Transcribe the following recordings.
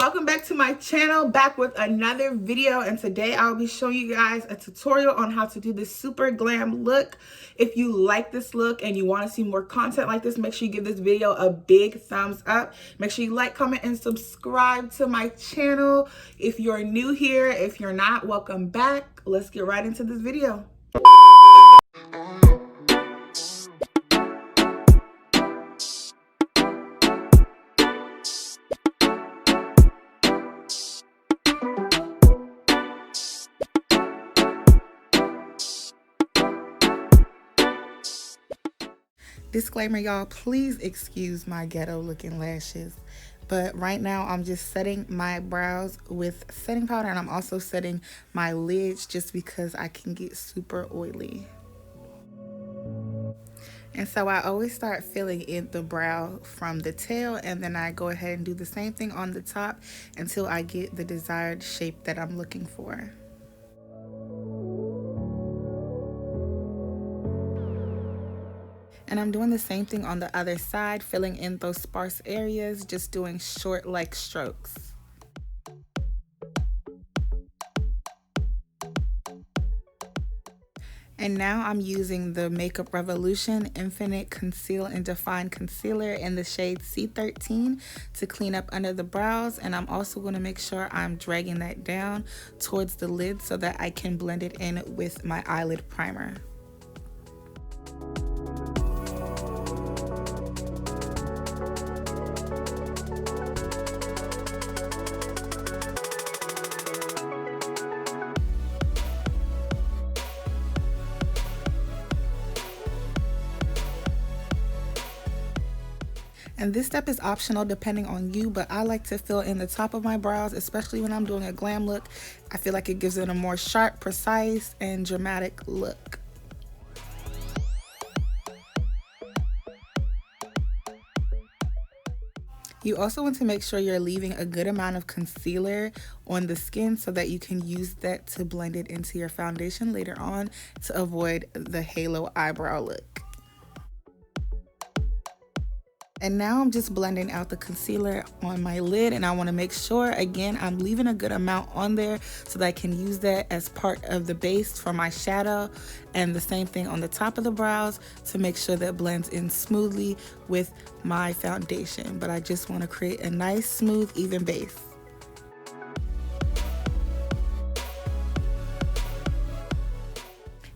Welcome back to my channel, back with another video, and today I'll be showing you guys a tutorial on how to do this super glam look. If you like this look and you want to see more content like this, make sure you give this video a big thumbs up. Make sure you like, comment, and subscribe to my channel. If you're new here, if you're not, welcome back. Let's get right into this video. Disclaimer, y'all, please excuse my ghetto looking lashes, but right now I'm just setting my brows with setting powder, and I'm also setting my lids just because I can get super oily. And so I always start filling in the brow from the tail, and then I go ahead and do the same thing on the top until I get the desired shape that I'm looking for. And I'm doing the same thing on the other side, filling in those sparse areas, just doing short like strokes. And now I'm using the Makeup Revolution Infinite Conceal and Define Concealer in the shade C13 to clean up under the brows. And I'm also going to make sure I'm dragging that down towards the lid so that I can blend it in with my eyelid primer. And this step is optional depending on you, but I like to fill in the top of my brows, especially when I'm doing a glam look. I feel like it gives it a more sharp, precise, and dramatic look. You also want to make sure you're leaving a good amount of concealer on the skin so that you can use that to blend it into your foundation later on to avoid the halo eyebrow look. And now I'm just blending out the concealer on my lid, and I want to make sure, again, I'm leaving a good amount on there so that I can use that as part of the base for my shadow, and the same thing on the top of the brows to make sure that blends in smoothly with my foundation. But I just want to create a nice, smooth, even base.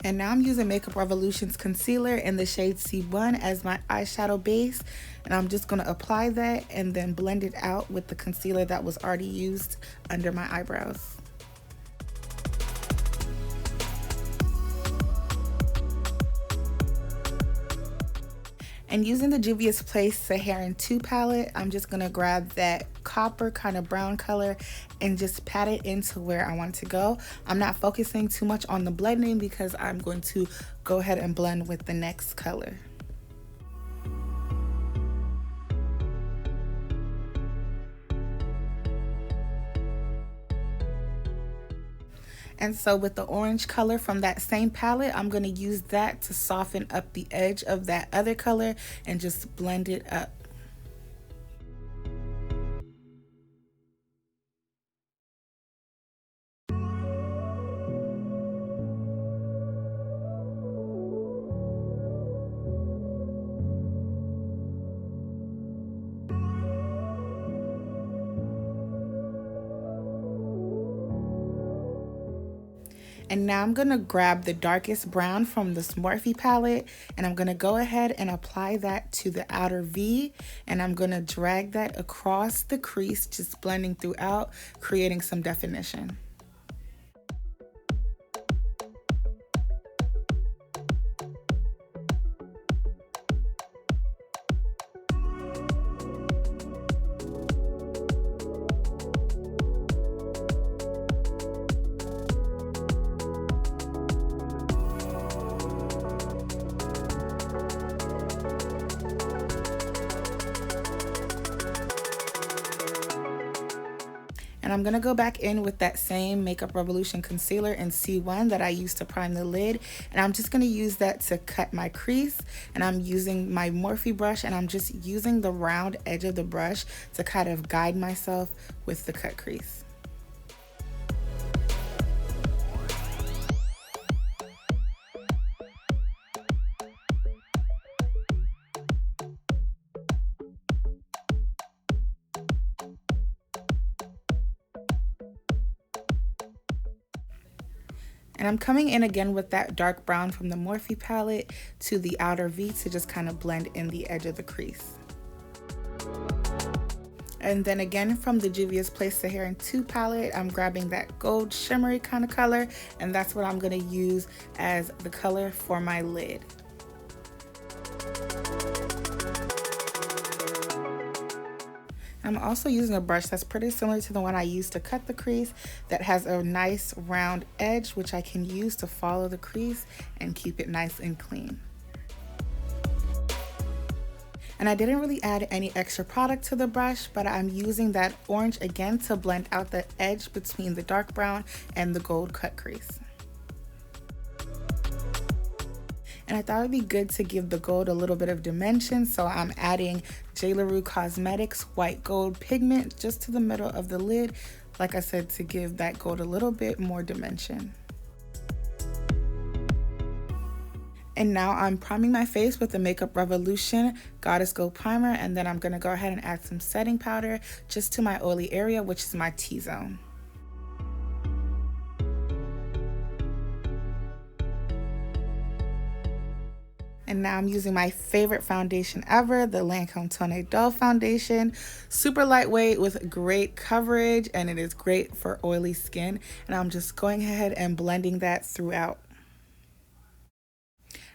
And now I'm using Makeup Revolution's concealer in the shade C1 as my eyeshadow base. And I'm just going to apply that and then blend it out with the concealer that was already used under my eyebrows. And using the Juvia's Place Saharan 2 palette, I'm just going to grab that copper kind of brown color and just pat it into where I want it to go. I'm not focusing too much on the blending because I'm going to go ahead and blend with the next color. And so with the orange color from that same palette, I'm going to use that to soften up the edge of that other color and just blend it up. And now I'm going to grab the darkest brown from the Morphe palette, and I'm going to go ahead and apply that to the outer V, and I'm going to drag that across the crease, just blending throughout, creating some definition. And I'm gonna go back in with that same Makeup Revolution concealer in C1 that I used to prime the lid. And I'm just gonna use that to cut my crease. And I'm using my Morphe brush, and I'm just using the round edge of the brush to kind of guide myself with the cut crease. And I'm coming in again with that dark brown from the Morphe palette to the outer V to just kind of blend in the edge of the crease. And then again from the Juvia's Place Sahara 2 palette, I'm grabbing that gold shimmery kind of color, and that's what I'm going to use as the color for my lid. I'm also using a brush that's pretty similar to the one I used to cut the crease, that has a nice round edge, which I can use to follow the crease and keep it nice and clean. And I didn't really add any extra product to the brush, but I'm using that orange again to blend out the edge between the dark brown and the gold cut crease. And I thought it'd be good to give the gold a little bit of dimension, so I'm adding J. LaRue Cosmetics white gold pigment just to the middle of the lid, like I said, to give that gold a little bit more dimension. And now I'm priming my face with the Makeup Revolution Goddess Gold Primer, and then I'm gonna go ahead and add some setting powder just to my oily area, which is my T-zone. And now I'm using my favorite foundation ever, the Lancome Tonne foundation. Super lightweight with great coverage, and it is great for oily skin. And I'm just going ahead and blending that throughout.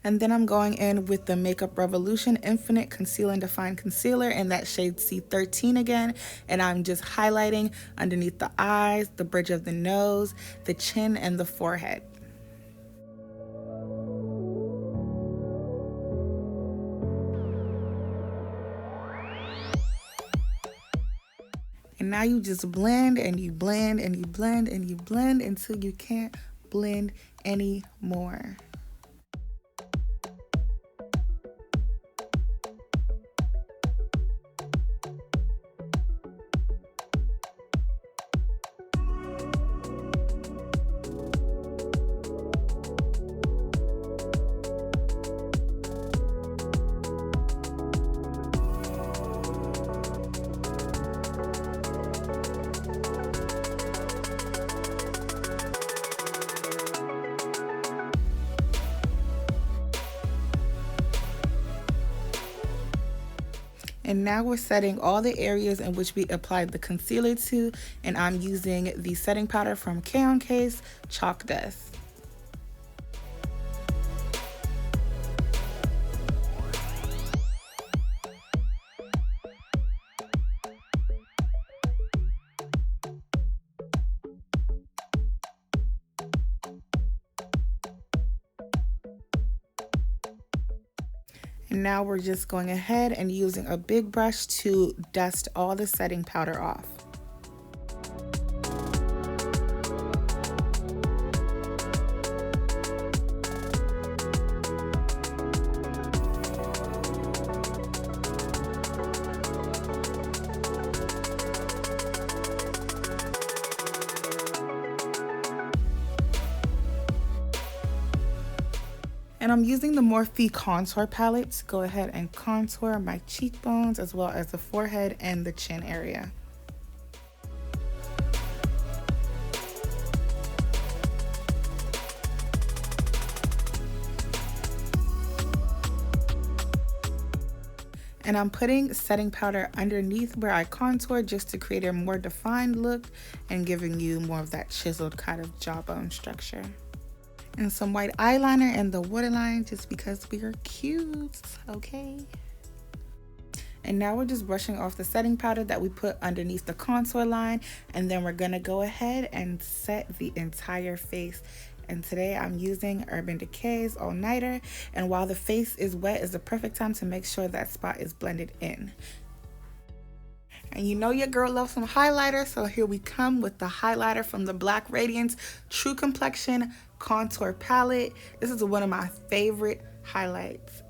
And then I'm going in with the Makeup Revolution Infinite Conceal and Define Concealer in that shade C13 again. And I'm just highlighting underneath the eyes, the bridge of the nose, the chin, and the forehead. And now you just blend and you blend and you blend and you blend until you can't blend anymore. And now we're setting all the areas in which we applied the concealer to, and I'm using the setting powder from K-on-K's Chalk Dust. And now we're just going ahead and using a big brush to dust all the setting powder off. And I'm using the Morphe contour palette to go ahead and contour my cheekbones as well as the forehead and the chin area. And I'm putting setting powder underneath where I contour just to create a more defined look and giving you more of that chiseled kind of jawbone structure. And some white eyeliner in the waterline just because we are cute, okay? And now we're just brushing off the setting powder that we put underneath the contour line, and then we're gonna go ahead and set the entire face. And today I'm using Urban Decay's All Nighter, and while the face is wet is the perfect time to make sure that spot is blended in. And you know your girl loves some highlighter, so here we come with the highlighter from the Black Radiance True Complexion Contour Palette. This is one of my favorite highlights.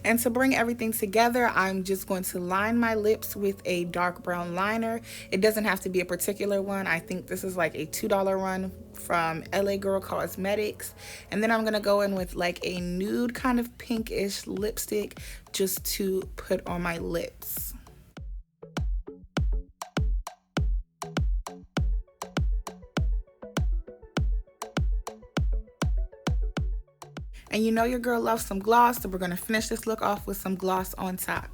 And to bring everything together, I'm just going to line my lips with a dark brown liner. It doesn't have to be a particular one. I think this is like a $2 one from LA Girl Cosmetics. And then I'm going to go in with like a nude kind of pinkish lipstick just to put on my lips. And you know your girl loves some gloss, so we're going to finish this look off with some gloss on top.